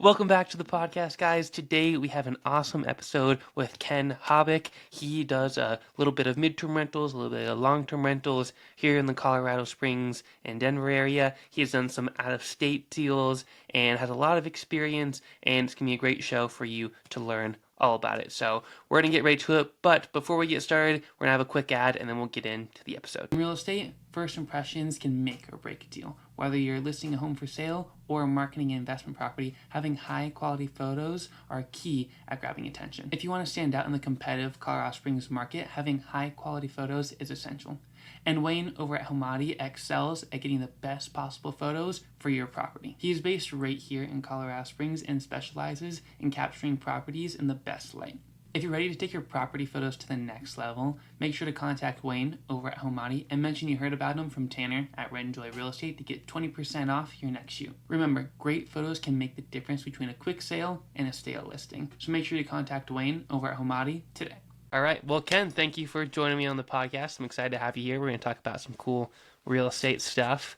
Welcome back to the podcast, guys. Today we have an awesome episode with Ken Hobbick. He does a little bit of midterm rentals, a little bit of long-term rentals here in the Colorado Springs and Denver area. He has done some out-of-state deals and has a lot of experience, and it's going to be a great show for you to learn all about it. So we're going to get right to it, but before we get started, we're going to have a quick ad and then we'll get into the episode. In real estate, first impressions can make or break a deal. Whether you're listing a home for sale or marketing an investment property, having high quality photos are key at grabbing attention. If you want to stand out in the competitive Colorado Springs market, having high quality photos is essential. And Wayne over at Hommati excels at getting the best possible photos for your property. He is based right here in Colorado Springs and specializes in capturing properties in the best light. If you're ready to take your property photos to the next level, make sure to contact Wayne over at Hommati and mention you heard about him from Tanner at Red and Joy Real Estate to get 20% off your next shoot. Remember, great photos can make the difference between a quick sale and a stale listing. So make sure to contact Wayne over at Hommati today. All right. Well, Ken, thank you for joining me on the podcast. I'm excited to have you here. We're going to talk about some cool real estate stuff.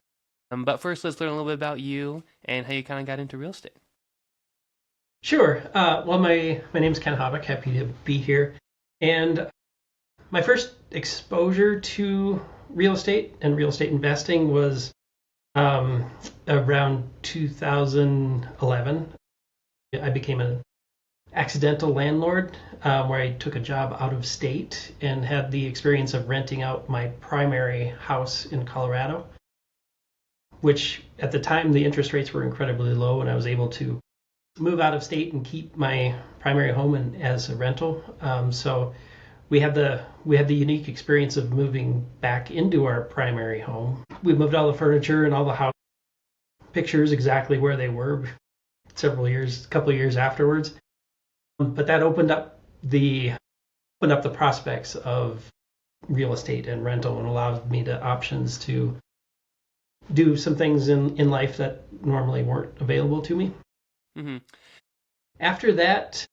But first, let's learn a little bit about you and how you kind of got into real estate. Sure. Well, my name's Ken Hobbick. Happy to be here. And my first exposure to real estate and real estate investing was around 2011. I became an accidental landlord where I took a job out of state and had the experience of renting out my primary house in Colorado, which at the time the interest rates were incredibly low and I was able to move out of state and keep my primary home as a rental. So we had the unique experience of moving back into our primary home. We moved all the furniture and all the house pictures exactly where they were a couple of years afterwards. But that opened up the prospects of real estate and rental and allowed me the options to do some things in life that normally weren't available to me. Mm-hmm. After that,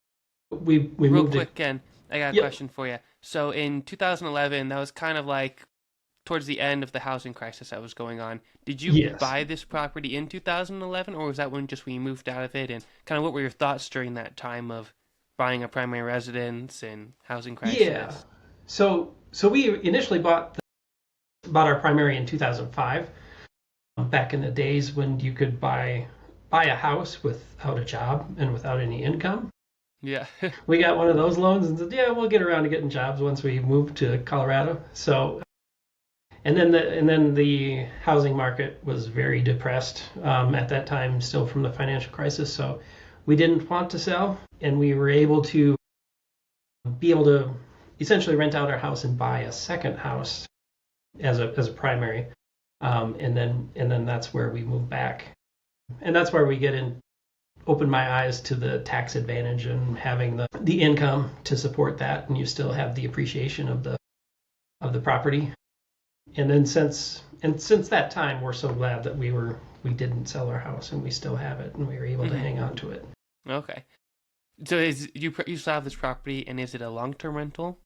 we Real moved. Quick, Ken, I got a question for you. So in 2011, that was kind of like towards the end of the housing crisis that was going on. Did you buy this property in 2011, or was that when you moved out of it? And kind of what were your thoughts during that time of buying a primary residence and housing crisis? Yeah. So we initially bought our primary in 2005. Back in the days when you could buy a house without a job and without any income. Yeah. We got one of those loans and said, yeah, we'll get around to getting jobs once we move to Colorado. So, and then the housing market was very depressed at that time, still from the financial crisis. So we didn't want to sell, and we were able to essentially rent out our house and buy a second house as a primary, and then that's where we moved back. And that's where we open my eyes to the tax advantage and having the income to support that, and you still have the appreciation of the property. And then since that time, we're so glad that we didn't sell our house and we still have it and we were able to hang on to it. Okay. So you still have this property, and is it a long-term rental?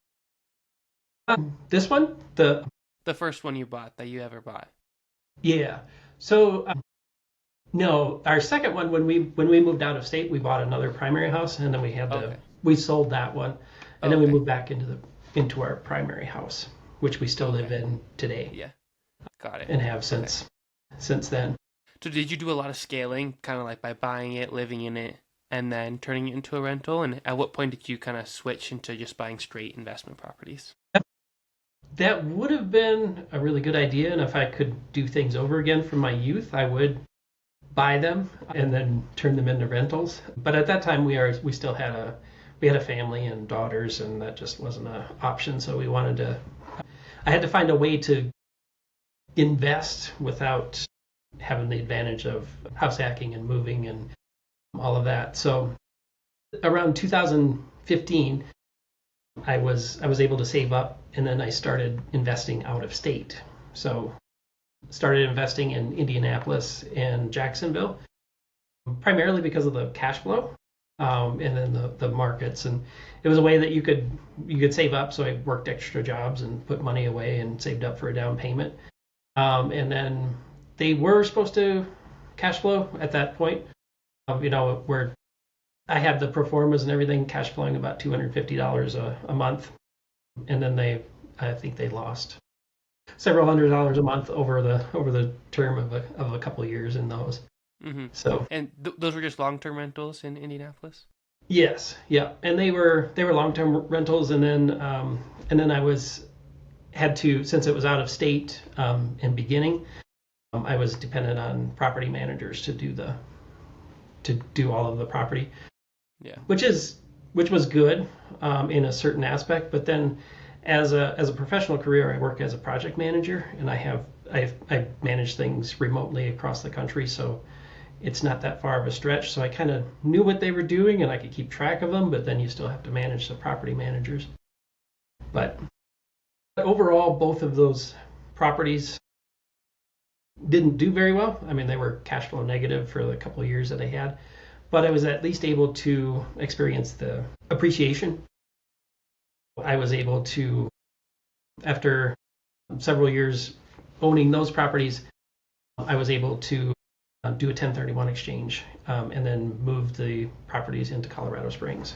This one, the first one you bought that you ever bought. Yeah. So. No, our second one, when we moved out of state, we bought another primary house, and then we sold that one, and then we moved back into our primary house, which we still live in today. Yeah, got it. And have since then. So did you do a lot of scaling, kind of like by buying it, living in it, and then turning it into a rental? And at what point did you kind of switch into just buying straight investment properties? That would have been a really good idea, and if I could do things over again from my youth, I would buy them and then turn them into rentals. But at that time, we still had a family and daughters, and that just wasn't an option. So I had to find a way to invest without having the advantage of house hacking and moving and all of that. So around 2015, I was able to save up, and then I started investing out of state. So started investing in Indianapolis and Jacksonville, primarily because of the cash flow, and then the markets. And it was a way that you could save up. So I worked extra jobs and put money away and saved up for a down payment. And then they were supposed to cash flow at that point, where I have the pro formas and everything cash flowing about $250 a month, and then I think they lost several $100s a month over the term of a couple of years in those. Hmm. So And those were just long-term rentals in Indianapolis? yes, yeah, and they were long-term rentals, and then I was had to, since it was out of state in beginning, I was dependent on property managers to do all of the property, Yeah. which was good in a certain aspect. But then, as a professional career, I work as a project manager, and I manage things remotely across the country, so it's not that far of a stretch. So I kind of knew what they were doing, and I could keep track of them. But then you still have to manage the property managers. But overall, both of those properties didn't do very well. I mean, they were cash flow negative for the couple of years that I had, but I was at least able to experience the appreciation. I was able to, after several years owning those properties, I was able to do a 1031 exchange and then move the properties into Colorado Springs.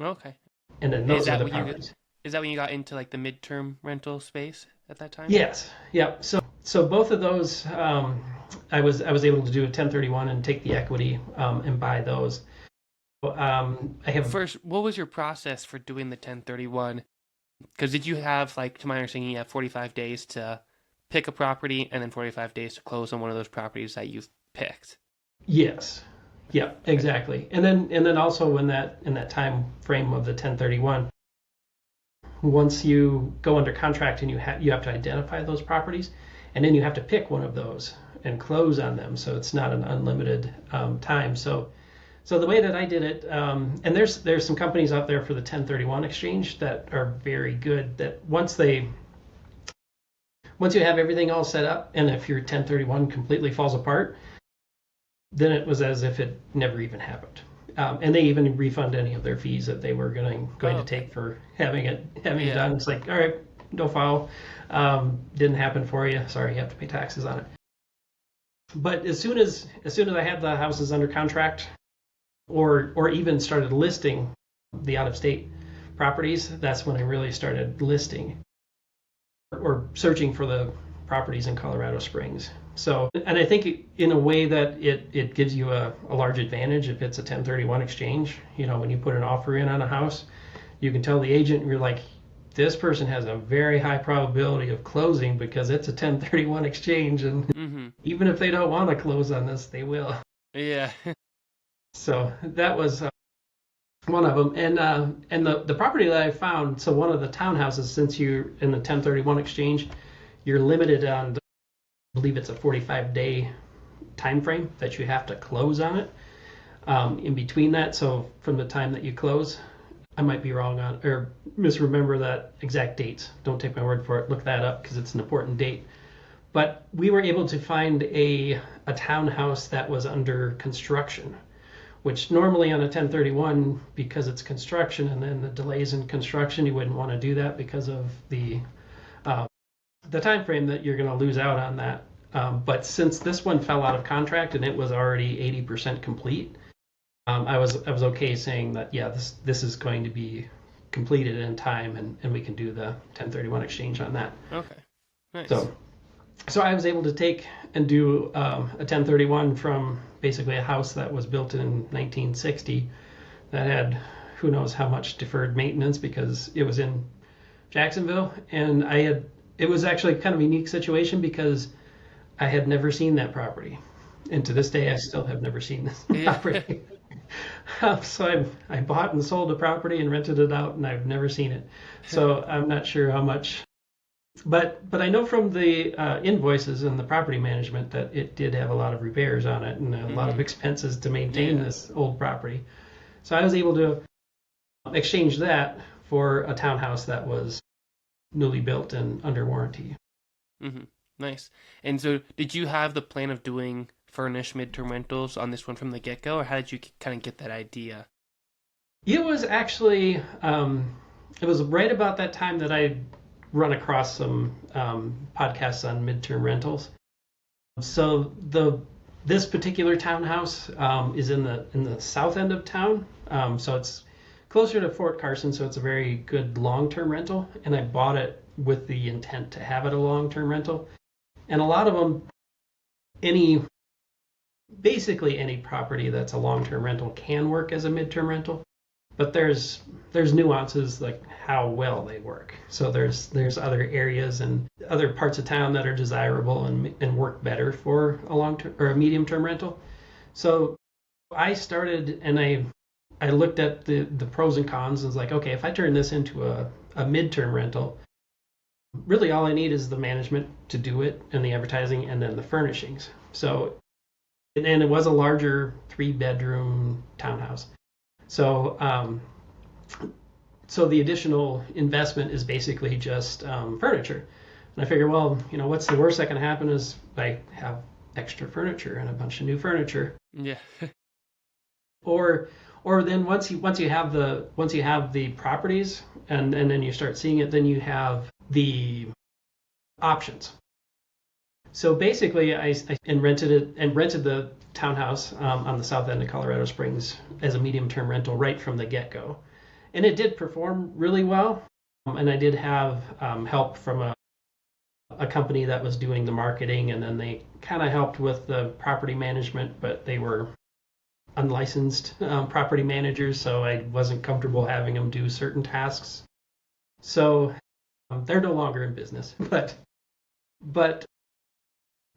Okay. And then Is those are that the when you properties. is that when you got into like the midterm rental space at that time? Yes, yeah. So both of those, I was able to do a 1031 and take the equity and buy those. I have First, what was your process for doing the 1031? Because did you have, like, to my understanding, you have 45 days to pick a property and then 45 days to close on one of those properties that you've picked? yes, yeah, Okay. exactly. And then also in that time frame of the 1031, once you go under contract and you have to identify those properties, and then you have to pick one of those and close on them. So it's not an unlimited time. So the way that I did it, and there's some companies out there for the 1031 exchange that are very good. That once you have everything all set up, and if your 1031 completely falls apart, then it was as if it never even happened. And they even refund any of their fees that they were going Oh, to okay. take for having it Yeah. done. It's like, all right, no foul, didn't happen for you. Sorry, you have to pay taxes on it. But as soon as I had the houses under contract, or even started listing the out of state properties, that's when I really started listing or searching for the properties in Colorado Springs. So, and I think in a way that it gives you a large advantage if it's a 1031 exchange. When you put an offer in on a house, you can tell the agent, you're like, this person has a very high probability of closing because it's a 1031 exchange, and Mm-hmm. even if they don't want to close on this, they will. Yeah. So that was one of them. And the property that I found, so one of the townhouses, since you're in the 1031 exchange, you're limited on, I believe it's a 45-day time frame that you have to close on it. In between that, so from the time that you close, I might be wrong on or misremember that exact date. Don't take my word for it. Look that up because it's an important date. But we were able to find a townhouse that was under construction, which normally on a 1031, because it's construction and then the delays in construction, you wouldn't want to do that because of the time frame that you're going to lose out on that. But since this one fell out of contract and it was already 80% complete, I was okay saying that, yeah, this is going to be completed in time, and we can do the 1031 exchange on that. Okay. Nice. So so I was able to take and do a 1031 from basically a house that was built in 1960 that had who knows how much deferred maintenance because it was in Jacksonville, and it was actually kind of a unique situation because I had never seen that property, and to this day I still have never seen this Yeah. property. So I bought and sold a property and rented it out, and I've never seen it. So I'm not sure how much, but I know from the invoices and the property management that it did have a lot of repairs on it and a lot Mm-hmm. of expenses to maintain Yeah. this old property. So I was able to exchange that for a townhouse that was newly built and under warranty. Mm-hmm. Nice. And so, did you have the plan of doing furnished midterm rentals on this one from the get-go, or how did you kind of get that idea? It was actually, it was right about that time that I run across some podcasts on midterm rentals. So This particular townhouse is in the south end of town, so it's closer to Fort Carson, so it's a very good long-term rental. And I bought it with the intent to have it a long-term rental. And a lot of them, basically any property that's a long-term rental can work as a midterm rental, but there's nuances like how well they work. So there's other areas and other parts of town that are desirable and work better for a long-term or a medium-term rental. So I started and I looked at the pros and cons and was like, okay, if I turn this into a midterm rental, really all I need is the management to do it and the advertising and then the furnishings. So and it was a larger 3-bedroom townhouse. So so the additional investment is basically just furniture. And I figured, well, what's the worst that can happen is I have extra furniture and a bunch of new furniture. Yeah. Or then once you have the properties and then you start seeing it, then you have the options. So basically, I rented the townhouse on the south end of Colorado Springs as a medium-term rental right from the get-go, and it did perform really well. And I did have help from a company that was doing the marketing, and then they kind of helped with the property management, but they were unlicensed property managers, so I wasn't comfortable having them do certain tasks. So they're no longer in business, but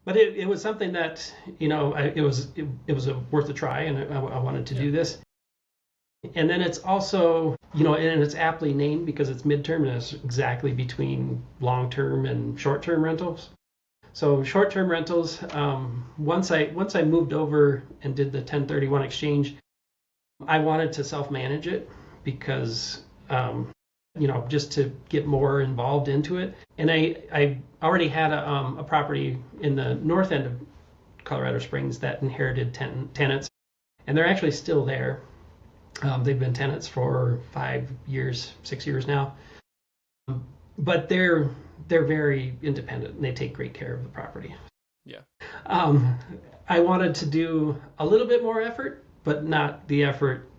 it was something that it was worth a try, and I wanted to do this. And then it's also and it's aptly named because it's midterm and it's exactly between long-term and short-term rentals. So short-term rentals, once I moved over and did the 1031 exchange, I wanted to self-manage it because just to get more involved into it. And I already had a property in the north end of Colorado Springs that inherited tenants, and they're actually still there. They've been tenants for 5 years, 6 years now, but they're very independent and they take great care of the property. Yeah. I wanted to do a little bit more effort, but not the effort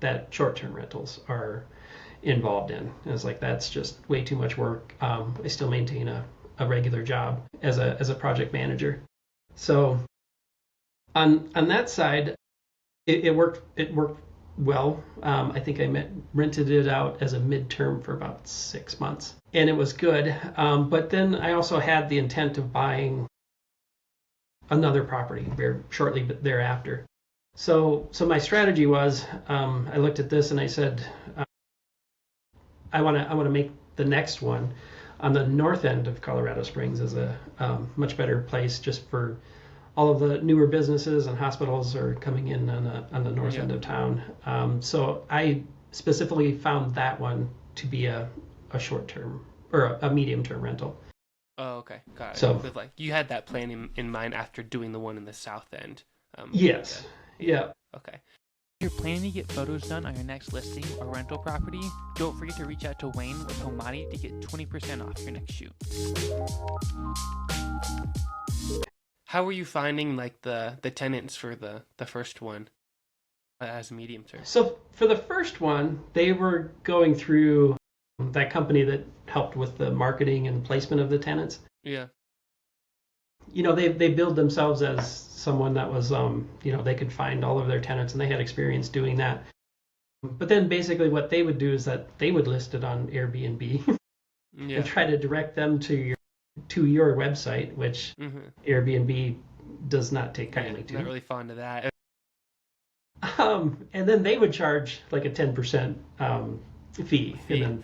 that short-term rentals are involved in. And it's like, that's just way too much work. I still maintain a regular job as a project manager. So on that side, it worked well. I think I rented it out as a midterm for about 6 months, and it was good. But then I also had the intent of buying another property very shortly thereafter. So my strategy was, I looked at this and I said, I want to make the next one on the north end of Colorado Springs as a much better place, just for all of the newer businesses and hospitals are coming in on the north end of town. So I specifically found that one to be a short-term or a medium-term rental. Oh, okay, got it. So But, like, you had that plan in mind after doing the one in the south end. Yes. Yeah. Okay. If you're planning to get photos done on your next listing or rental property, don't forget to reach out to Wayne with Hommati to get 20% off your next shoot. How were you finding like the tenants for the first one as a medium term? So for the first one, they were going through that company that helped with the marketing and placement of the tenants. Yeah. They billed themselves as someone that was, they could find all of their tenants, and they had experience doing that. But then basically what they would do is that they would list it on Airbnb and try to direct them to your website, which Airbnb does not take kindly to. Not really fond of that. And then they would charge like a 10% fee. And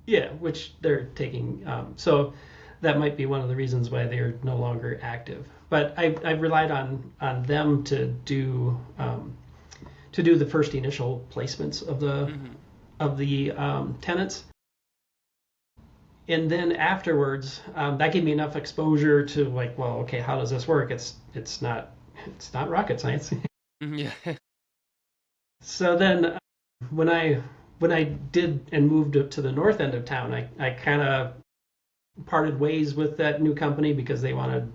then, which they're taking. So that might be one of the reasons why they're no longer active. But I've relied on them to do the first initial placements of the tenants. And then afterwards, that gave me enough exposure to like, well, okay, how does this work? It's not rocket science. Yeah. So then, when I did and moved up to the north end of town, I kind of parted ways with that new company because they wanted,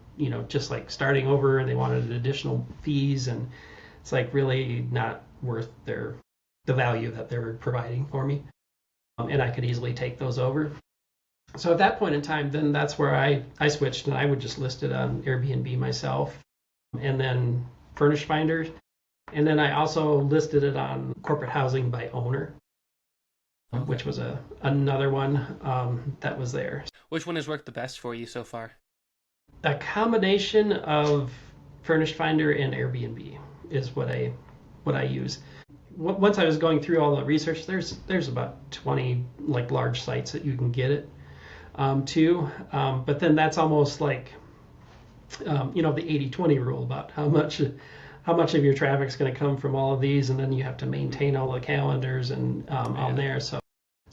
just like starting over, and they wanted additional fees, and it's like really not worth the value that they were providing for me. And I could easily take those over. So at that point in time, then that's where I switched, and I would just list it on Airbnb myself, and then Furnish Finder. And then I also listed it on Corporate Housing by Owner, which was another one that was there. Which one has worked the best for you so far? A combination of Furnished Finder and Airbnb is what I use. Once I was going through all the research, there's about 20 like large sites that you can get it to, but then that's almost like the 80-20 rule about how much of your traffic's going to come from all of these, and then you have to maintain all the calendars and on there. So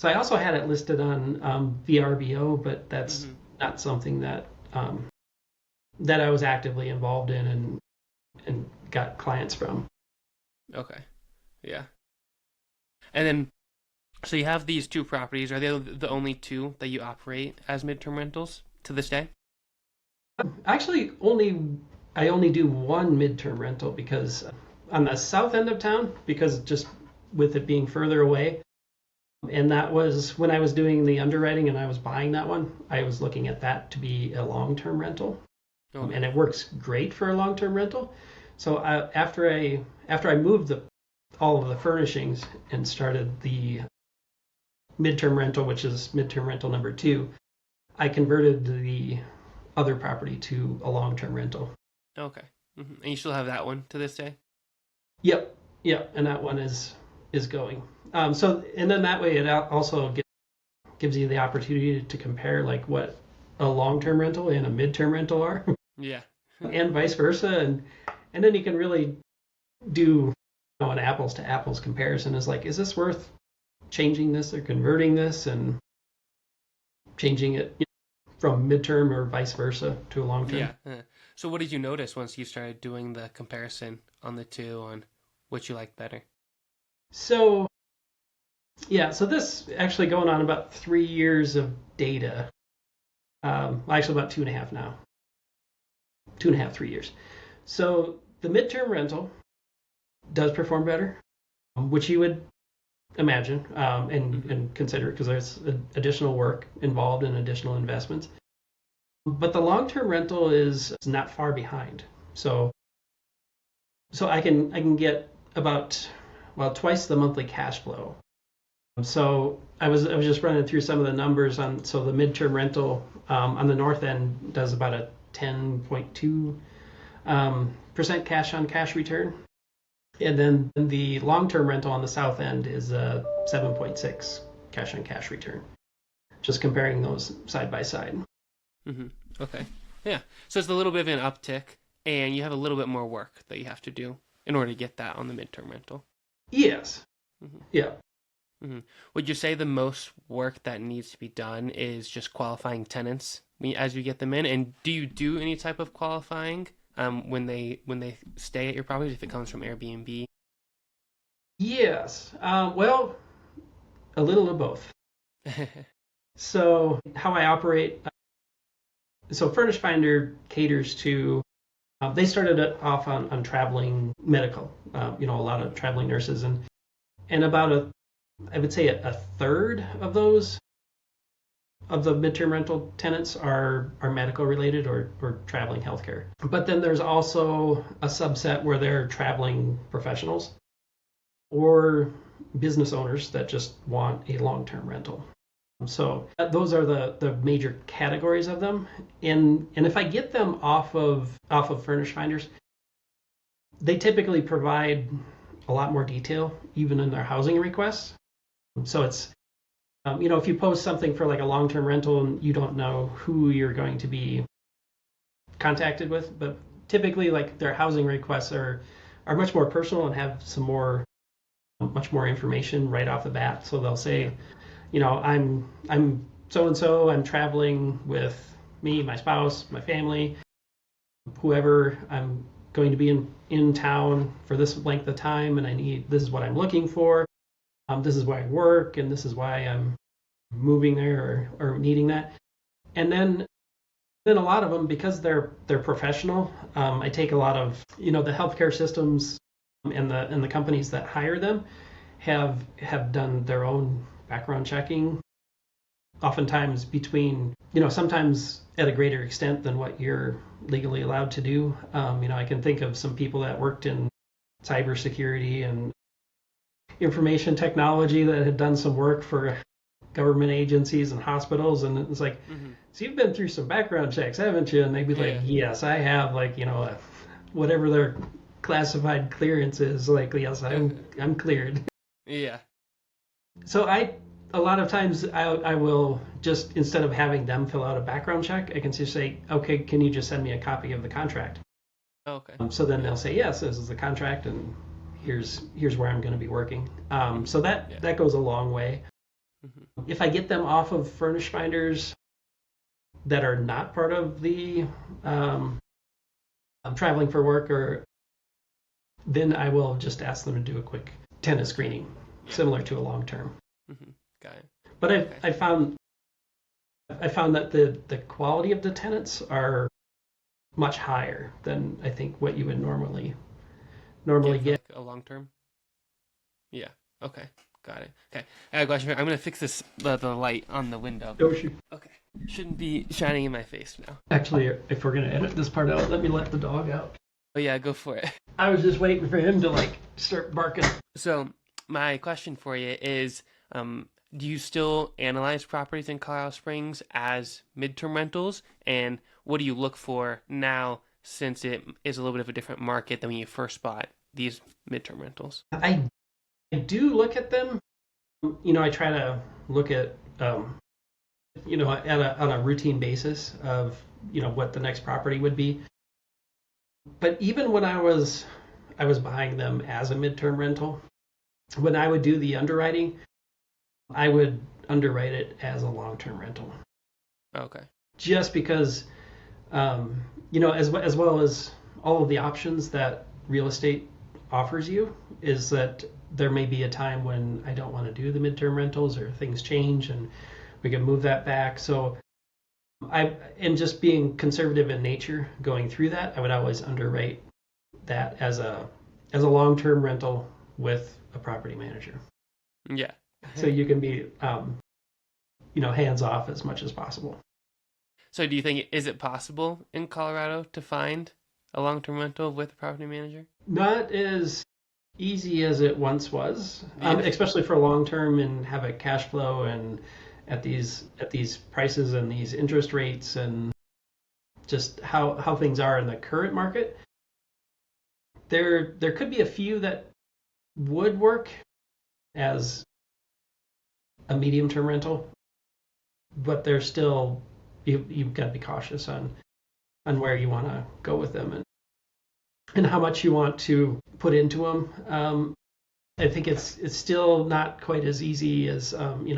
I also had it listed on VRBO, but that's not something that I was actively involved in and got clients from. Okay. Yeah. And then, so you have these two properties. Are they the only two that you operate as midterm rentals to this day? Actually, I only do one midterm rental because on the south end of town, because just with it being further away. And that was when I was doing the underwriting and I was buying that one, I was looking at that to be a long-term rental. Okay. And it works great for a long-term rental. So after I moved all of the furnishings and started the midterm rental, which is midterm rental number 2, I converted the other property to a long-term rental. Okay. And you still have that one to this day? Yep, and that one is going. So, and then that way it also gives you the opportunity to compare like what a long-term rental and a midterm rental are. Yeah. And vice versa, and then you can really do an apples to apples comparison. Is like, is this worth changing this or converting this and changing it from midterm or vice versa to a long term? Yeah. So what did you notice once you started doing the comparison on the two on what you like better? So this actually going on about 3 years of data. Actually about 2.5 now. 2.5, 3 years. So the midterm rental does perform better, which you would imagine and consider because there's additional work involved and additional investments. But the long-term rental is not far behind. So I can get about twice the monthly cash flow. So I was just running through some of the numbers on. So the midterm rental on the north end does about a 10.2% cash on cash return, and then the long-term rental on the south end is a 7.6 cash on cash return. Just comparing those side by side. Okay. Yeah. So it's a little bit of an uptick, and you have a little bit more work that you have to do in order to get that on the midterm rental. Yes. Yeah. Would you say the most work that needs to be done is just qualifying tenants as you get them in? And do you do any type of qualifying when they stay at your property if it comes from Airbnb? Yes. Well, a little of both. So how I operate. So Furnish Finder caters to. They started it off on traveling medical. A lot of traveling nurses and about I would say a third of those of the midterm rental tenants are medical related or traveling healthcare. But then there's also a subset where they're traveling professionals or business owners that just want a long-term rental. So those are the major categories of them. And if I get them off of Furnish Finders, they typically provide a lot more detail even in their housing requests. So it's, if you post something for like a long-term rental and you don't know who you're going to be contacted with, but typically like their housing requests are much more personal and have much more information right off the bat. So they'll say, I'm so-and-so, I'm traveling with me, my spouse, my family, whoever, I'm going to be in town for this length of time, and this is what I'm looking for. This is why I work, and this is why I'm moving there or needing that. And then a lot of them, because they're professional, I take a lot of, the healthcare systems and the companies that hire them have done their own background checking, oftentimes sometimes at a greater extent than what you're legally allowed to do. I can think of some people that worked in cybersecurity and information technology that had done some work for government agencies and hospitals, and it's like, so you've been through some background checks, haven't you? And they'd be like, yes, I have, whatever their classified clearance is, like, yes, I'm cleared. Yeah. So a lot of times I will just, instead of having them fill out a background check, I can just say, okay, can you just send me a copy of the contract? Okay. So then they'll say, yes, this is the contract, and here's where I'm going to be working. So that goes a long way. If I get them off of furnish finders that are not part of the I'm traveling for work, then I will just ask them to do a quick tenant screening, similar to a long term. Got it. But I found that the quality of the tenants are much higher than I think what you would normally get. Like a long term? Yeah. Okay. Got it. Okay. I got a question. I'm gonna fix the light on the window. Oh, shoot. Okay. Shouldn't be shining in my face now. Actually, if we're gonna edit this part out, let me let the dog out. Oh yeah, go for it. I was just waiting for him to start barking. So my question for you is, do you still analyze properties in Colorado Springs as midterm rentals? And what do you look for now, since it is a little bit of a different market than when you first bought these midterm rentals? I do look at them. I try to look at, on a routine basis of, what the next property would be. But even when I was buying them as a midterm rental, when I would do the underwriting, I would underwrite it as a long-term rental. Okay. Just because, as well as all of the options that real estate offers you, is that there may be a time when I don't want to do the midterm rentals, or things change and we can move that back. So and just being conservative in nature going through that, I would always underwrite that as a long-term rental with a property manager. Yeah. So you can be, hands off as much as possible. So do you think, is it possible in Colorado to find a long-term rental with a property manager? Not as easy as it once was, Yeah. Especially for long-term and have a cash flow and at these prices and these interest rates and just how things are in the current market. There could be a few that would work as a medium-term rental, but they're still, you've got to be cautious on where you want to go with them and how much you want to put into them. I think it's still not quite as easy as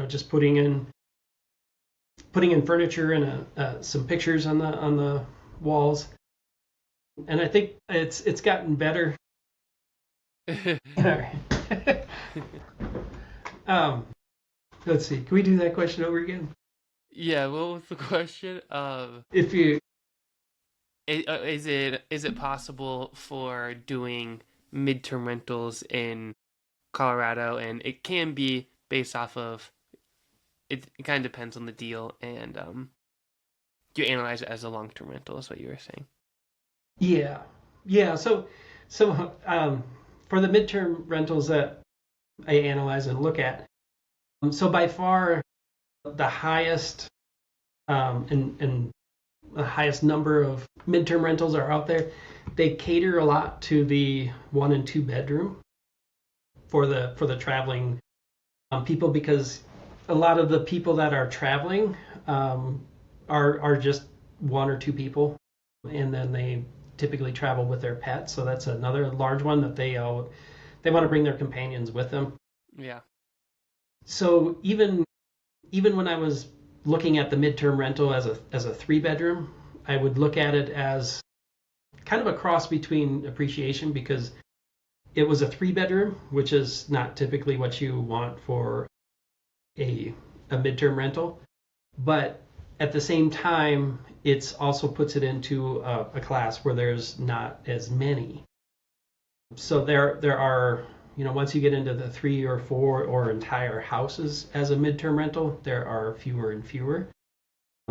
just putting in furniture and some pictures on the walls. And I think it's gotten better. Let's see. Can we do that question over again? Yeah. What was the question? If you Is it possible for doing midterm rentals in Colorado? And it can be based off of, it kind of depends on the deal, and you analyze it as a long-term rental, is what you were saying. Yeah. So for the midterm rentals that I analyze and look at, so by far the highest and the highest number of midterm rentals are out there. They cater a lot to the 1 and 2 bedroom for the traveling people, because a lot of the people that are traveling are just 1 or 2 people, and then they typically travel with their pets. So that's another large one that they want to bring their companions with them. Yeah. So even when I was looking at the midterm rental as a 3-bedroom, I would look at it as kind of a cross between appreciation, because it was a 3-bedroom, which is not typically what you want for a midterm rental, but at the same time, it's also puts it into a class where there's not as many. So there are, once you get into the 3 or 4 or entire houses as a midterm rental, there are fewer and fewer,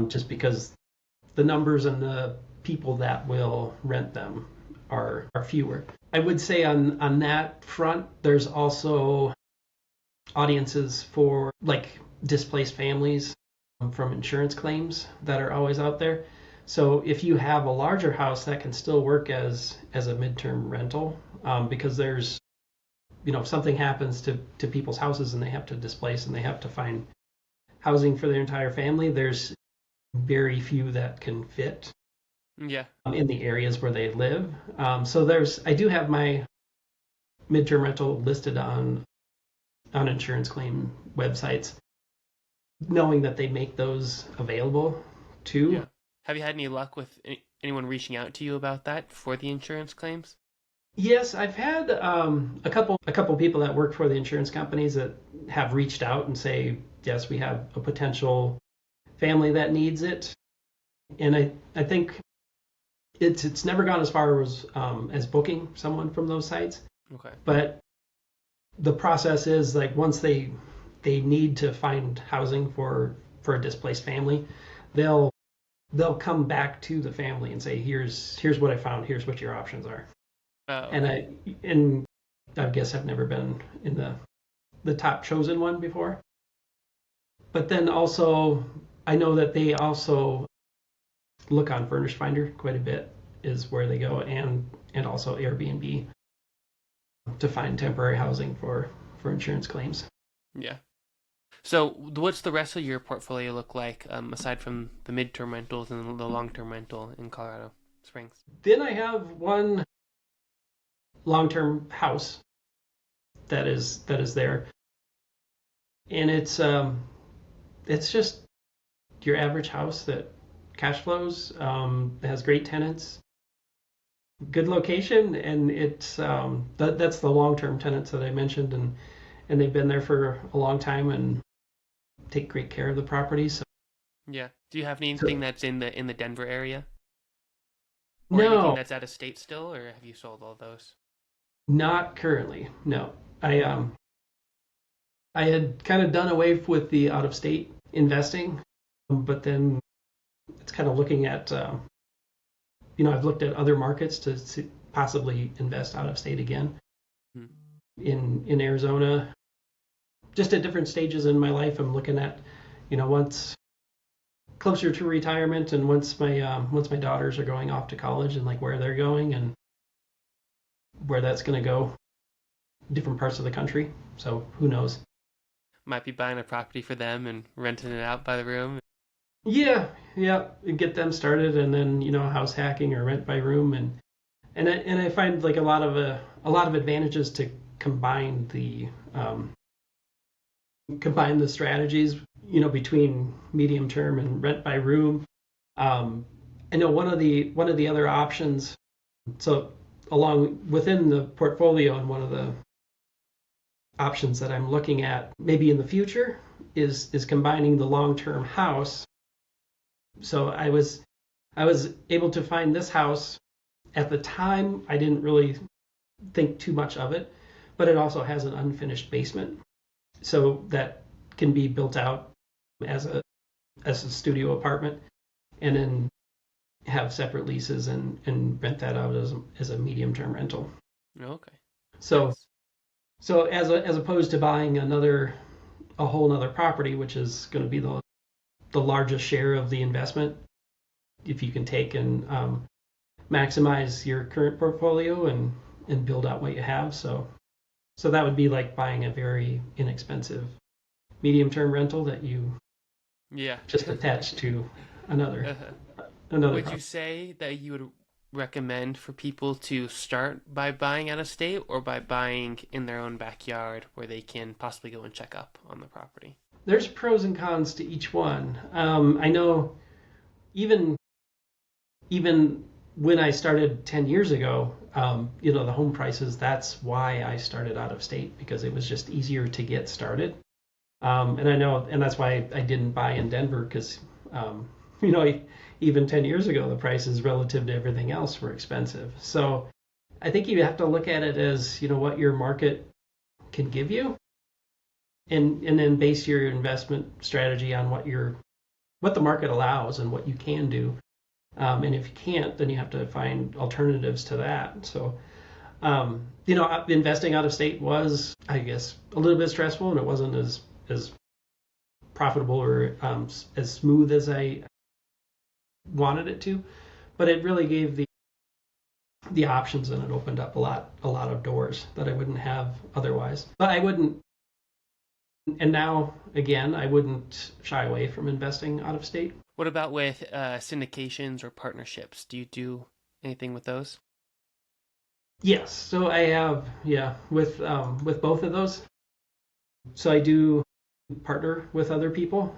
just because the numbers and the people that will rent them are fewer. I would say on that front, there's also audiences for like displaced families from insurance claims that are always out there. So if you have a larger house, that can still work as a midterm rental, because there's, if something happens to people's houses and they have to displace and they have to find housing for their entire family, there's very few that can fit in the areas where they live. So I do have my midterm rental listed on insurance claim websites, knowing that they make those available too. Yeah. Have you had any luck with anyone reaching out to you about that for the insurance claims? Yes, I've had a couple people that work for the insurance companies that have reached out and say, yes, we have a potential family that needs it. And I think it's never gone as far as booking someone from those sites. Okay. But the process is like once they need to find housing for a displaced family, they'll come back to the family and say, here's what I found, here's what your options are. Okay. And I guess I've never been in the top chosen one before. But then also I know that they also look on Furnish Finder quite a bit, is where they go, and also Airbnb to find temporary housing for insurance claims. Yeah. So what's the rest of your portfolio look like, aside from the midterm rentals and the long-term rental in Colorado Springs? Then I have one long-term house that is there, and it's just your average house that cash flows, has great tenants, good location, and it's that's the long-term tenants that I mentioned, and they've been there for a long time and take great care of the property. So Yeah. Do you have anything that's in the Denver area? Or no, anything that's out of state still, or have you sold all those? not currently. No, I had kind of done away with the out-of-state investing, but then it's kind of looking at I've looked at other markets to possibly invest out of state again. In Arizona, just at different stages in my life. I'm looking at, once closer to retirement, and once my daughters are going off to college, and like where they're going and where that's going to go, different parts of the country. So who knows? Might be buying a property for them and renting it out by the room. Yeah, get them started, and then house hacking or rent by room, and I find like a lot of advantages to combine the strategies, between medium term and rent by room. I know one of the other options, so along within the portfolio, and one of the options that I'm looking at maybe in the future is combining the long-term house. So I was able to find this house. At the time, I didn't really think too much of it, but it also has an unfinished basement, so that can be built out as a studio apartment, and then have separate leases and rent that out as a medium term rental. Okay. So Nice. so as opposed to buying a whole nother property, which is going to be the largest share of the investment, if you can take and maximize your current portfolio and build out what you have. So that would be like buying a very inexpensive medium-term rental that you just attach to another. Would property. you say that you would recommend for people to start by buying out of state, or by buying in their own backyard where they can possibly go and check up on the property? There's pros and cons to each one. I know even when I started 10 years ago, the home prices, that's why I started out of state, because it was just easier to get started. And I know, and that's why I didn't buy in Denver, because you know, even 10 years ago, the prices relative to everything else were expensive. So I think you have to look at it as, what your market can give you, and then base your investment strategy on what the market allows and what you can do. And if you can't, then you have to find alternatives to that. So, investing out of state was, I guess, a little bit stressful, and it wasn't as profitable or as smooth as I wanted it to. But it really gave the options, and it opened up a lot of doors that I wouldn't have otherwise. But I wouldn't, and now again, I wouldn't shy away from investing out of state. What about with syndications or partnerships? Do you do anything with those? Yes, so I have, with both of those. So I do partner with other people,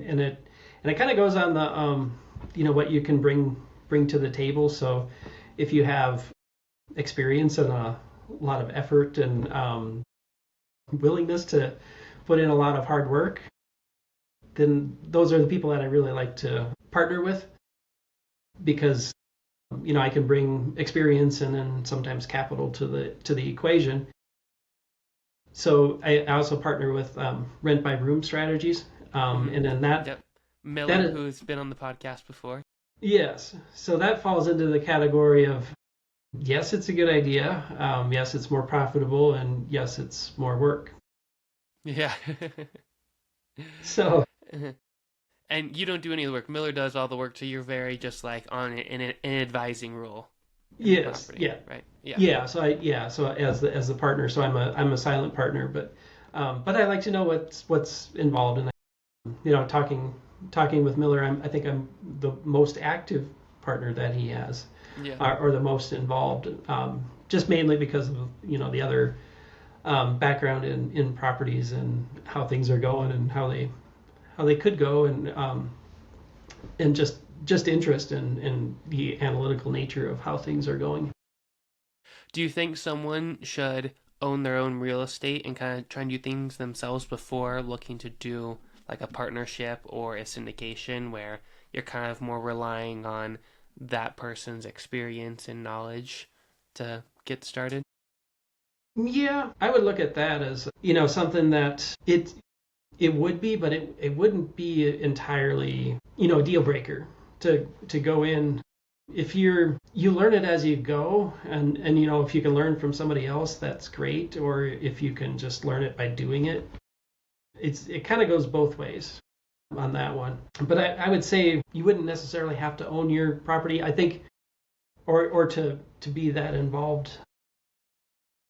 and it kind of goes on the what you can bring to the table. So if you have experience and a lot of effort and willingness to put in a lot of hard work, then those are the people that I really like to partner with, because I can bring experience and then sometimes capital to the equation. So I also partner with rent by room strategies, and then that. Yep. Miller, who's been on the podcast before. Yes, so that falls into the category of, yes, it's a good idea. Yes, it's more profitable, and yes, it's more work. Yeah. So. And you don't do any of the work. Miller does all the work, so you're very just like on an advising role. Yes. Yeah. Right. Yeah. Yeah. So as the partner, so I'm a silent partner, but I like to know what's involved, and talking with Miller, I think I'm the most active partner that he has, or the most involved, just mainly because of the other background in properties and how things are going and how they could go, and just interest in the analytical nature of how things are going. Do you think someone should own their own real estate and kind of try and do things themselves before looking to do like a partnership or a syndication, where you're kind of more relying on that person's experience and knowledge to get started? Yeah, I would look at that as something that it would be, but it wouldn't be entirely a deal breaker to go in. If you learn it as you go, and if you can learn from somebody else, that's great. Or if you can just learn it by doing it, it kind of goes both ways on that one. But I would say you wouldn't necessarily have to own your property, I think, or to be that involved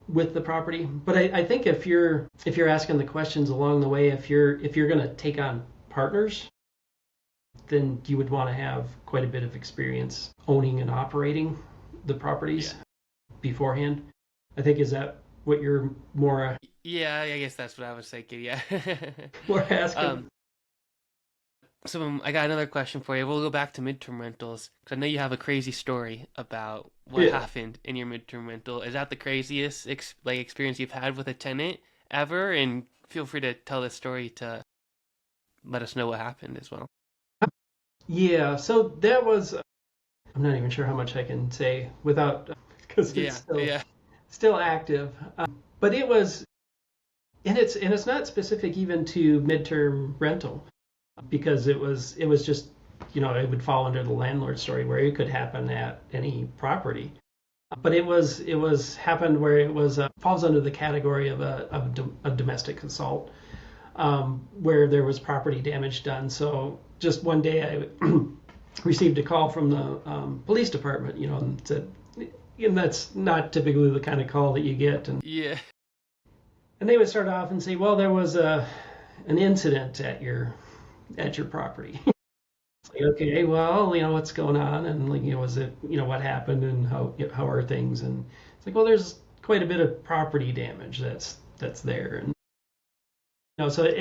with the property. But I think if you're asking the questions along the way, if you're going to take on partners, then you would want to have quite a bit of experience owning and operating the properties beforehand. I think, is that what you're more? Yeah, I guess that's what I was thinking. Yeah. More asking. So I got another question for you. We'll go back to midterm rentals, because I know you have a crazy story about what happened in your midterm rental. Is that the craziest experience you've had with a tenant ever? And feel free to tell this story to let us know what happened as well. Yeah, so that was, I'm not even sure how much I can say without, because it's still active. But it was, and it's not specific even to midterm rental, because it was just, it would fall under the landlord story, where it could happen at any property. But it was happened where it was falls under the category of a domestic assault, where there was property damage done. So just one day I received a call from the police department, and said, and that's not typically the kind of call that you get. And they would start off and say, well, there was an incident at your property. It's like, okay, well, what's going on, and was it, what happened, and how are things? And it's like, well, there's quite a bit of property damage that's there, and so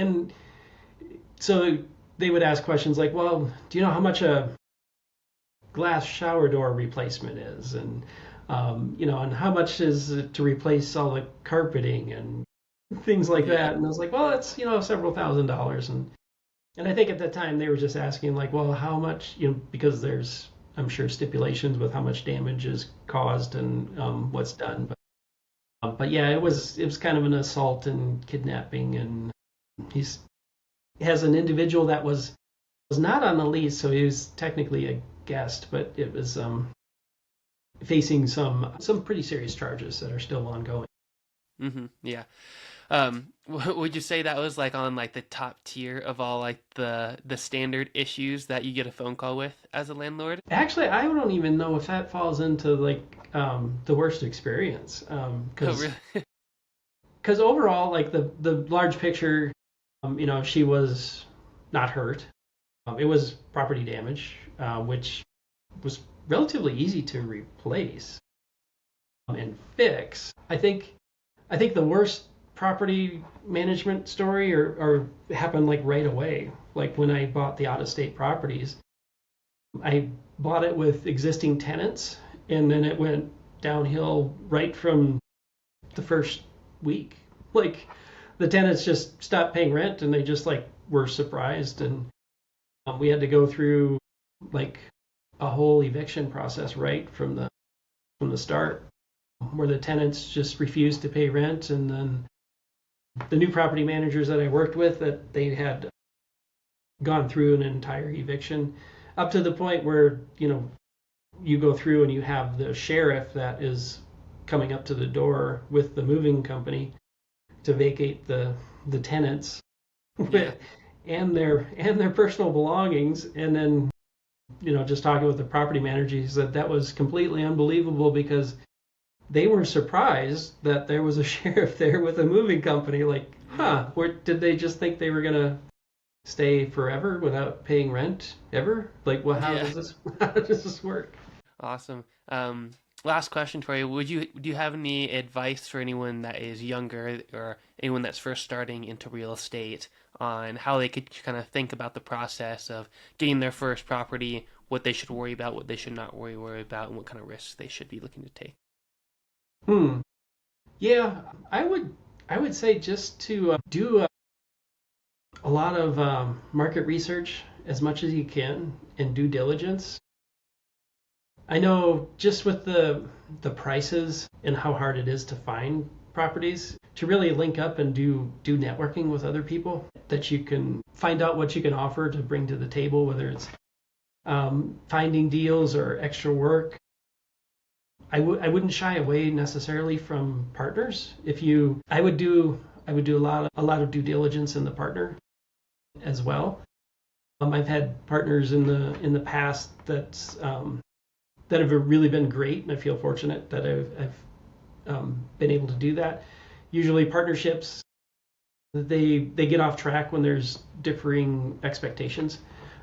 they would ask questions like, well, do you know how much a glass shower door replacement is, and and how much is it to replace all the carpeting and things like that? And I was like, well, it's several $1,000s, and And I think at that time they were just asking like, well, how much, because there's, I'm sure, stipulations with how much damage is caused and what's done. But yeah, it was kind of an assault and kidnapping, and he has an individual that was not on the lease, so he was technically a guest, but it was facing some pretty serious charges that are still ongoing. Yeah. Would you say that was like on like the top tier of all like the standard issues that you get a phone call with as a landlord? Actually, I don't even know if that falls into like the worst experience, Oh, because really? overall, like the large picture, she was not hurt. It was property damage, which was relatively easy to replace and fix. I think the worst property management story or happened like right away. Like when I bought the out of state properties, I bought it with existing tenants, and then it went downhill right from the first week. Like the tenants just stopped paying rent, and they just like were surprised, and we had to go through like a whole eviction process right from the start, where the tenants just refused to pay rent, and then the new property managers that I worked with, that they had gone through an entire eviction up to the point where you go through and you have the sheriff that is coming up to the door with the moving company to vacate the tenants Yeah. and their personal belongings, and then just talking with the property manager, he said that was completely unbelievable because they were surprised that there was a sheriff there with a moving company. Like, Yeah. where did they just think they were gonna stay forever without paying rent ever? Like, well, how Yeah. does this how does this work? Awesome. Last question for you. Do you have any advice for anyone that is younger or anyone that's first starting into real estate on how they could kind of think about the process of getting their first property, what they should worry about, what they should not worry about, and what kind of risks they should be looking to take? Hmm. Yeah, I would say just to do a lot of market research as much as you can and due diligence. I know just with the prices and how hard it is to find properties, to really link up and do networking with other people, that you can find out what you can offer to bring to the table, whether it's finding deals or extra work. I wouldn't shy away necessarily from partners. I would do a lot of due diligence in the partner as well. I've had partners in the past that have really been great, and I feel fortunate that I've been able to do that. Usually, partnerships, they get off track when there's differing expectations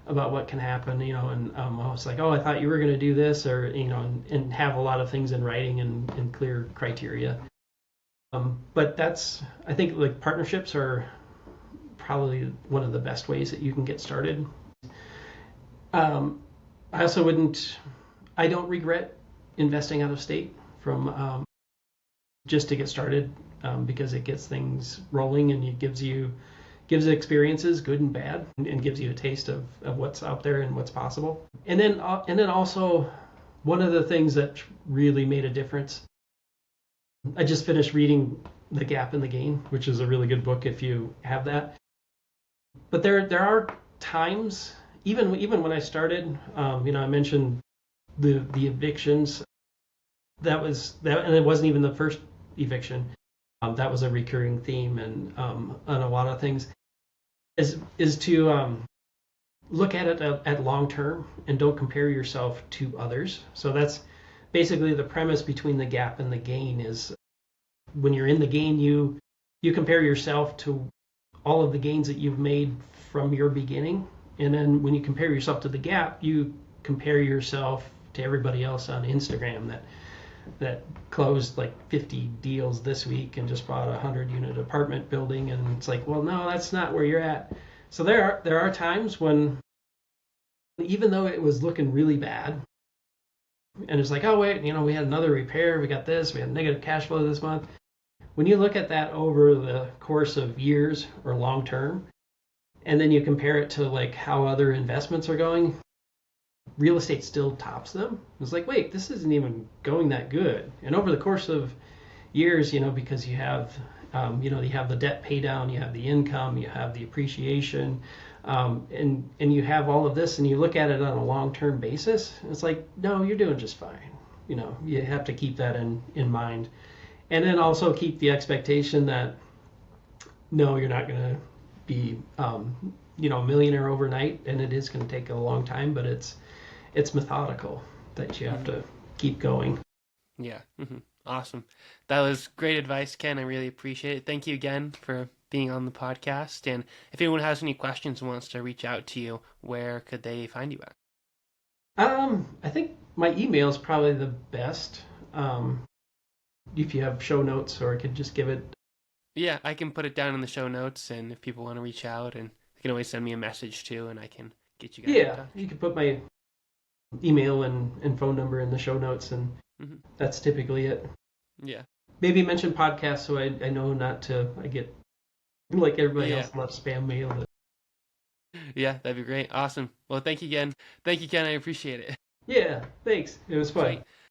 about what can happen, and I was like, oh, I thought you were going to do this, or and have a lot of things in writing and clear criteria. But I think like partnerships are probably one of the best ways that you can get started. Um, I also wouldn't I don't regret investing out of state from just to get started, because it gets things rolling, and it gives experiences, good and bad, and gives you a taste of what's out there and what's possible. And then also, one of the things that really made a difference, I just finished reading The Gap and the Gain, which is a really good book if you have that. But there are times, even when I started, I mentioned the evictions. That was that, and it wasn't even the first eviction. That was a recurring theme, and on a lot of things is to look at it at long term, and don't compare yourself to others. So that's basically the premise between the gap and the gain. Is when you're in the gain, you compare yourself to all of the gains that you've made from your beginning, and then when you compare yourself to the gap, you compare yourself to everybody else on Instagram that closed like 50 deals this week and just bought a 100-unit apartment building, and it's like, well, no, that's not where you're at. So there are times when, even though it was looking really bad, and it's like, oh wait, we had another repair, we got this, we had negative cash flow this month. When you look at that over the course of years or long term, and then you compare it to like how other investments are going, real estate still tops them. It's like, wait, this isn't even going that good. And over the course of years, because you have, you have the debt pay down, you have the income, you have the appreciation, and you have all of this, and you look at it on a long-term basis. It's like, no, you're doing just fine. You have to keep that in mind, and then also keep the expectation that no, you're not going to be, a millionaire overnight, and it is going to take a long time, but it's methodical that you have to keep going. Yeah. Awesome. That was great advice, Ken. I really appreciate it. Thank you again for being on the podcast. And if anyone has any questions and wants to reach out to you, where could they find you at? I think my email is probably the best. If you have show notes, or I could just give it. Yeah, I can put it down in the show notes, and if people want to reach out, and they can always send me a message too, and I can get you guys in Yeah, touch. you could put my email and phone number in the show notes, and that's typically it. Yeah. Maybe mention podcasts so I know not to. I get like everybody else loves spam mail. Yeah, that'd be great. Awesome. Well, thank you again. Thank you, Ken. I appreciate it. Yeah, thanks. It was fun. Sweet.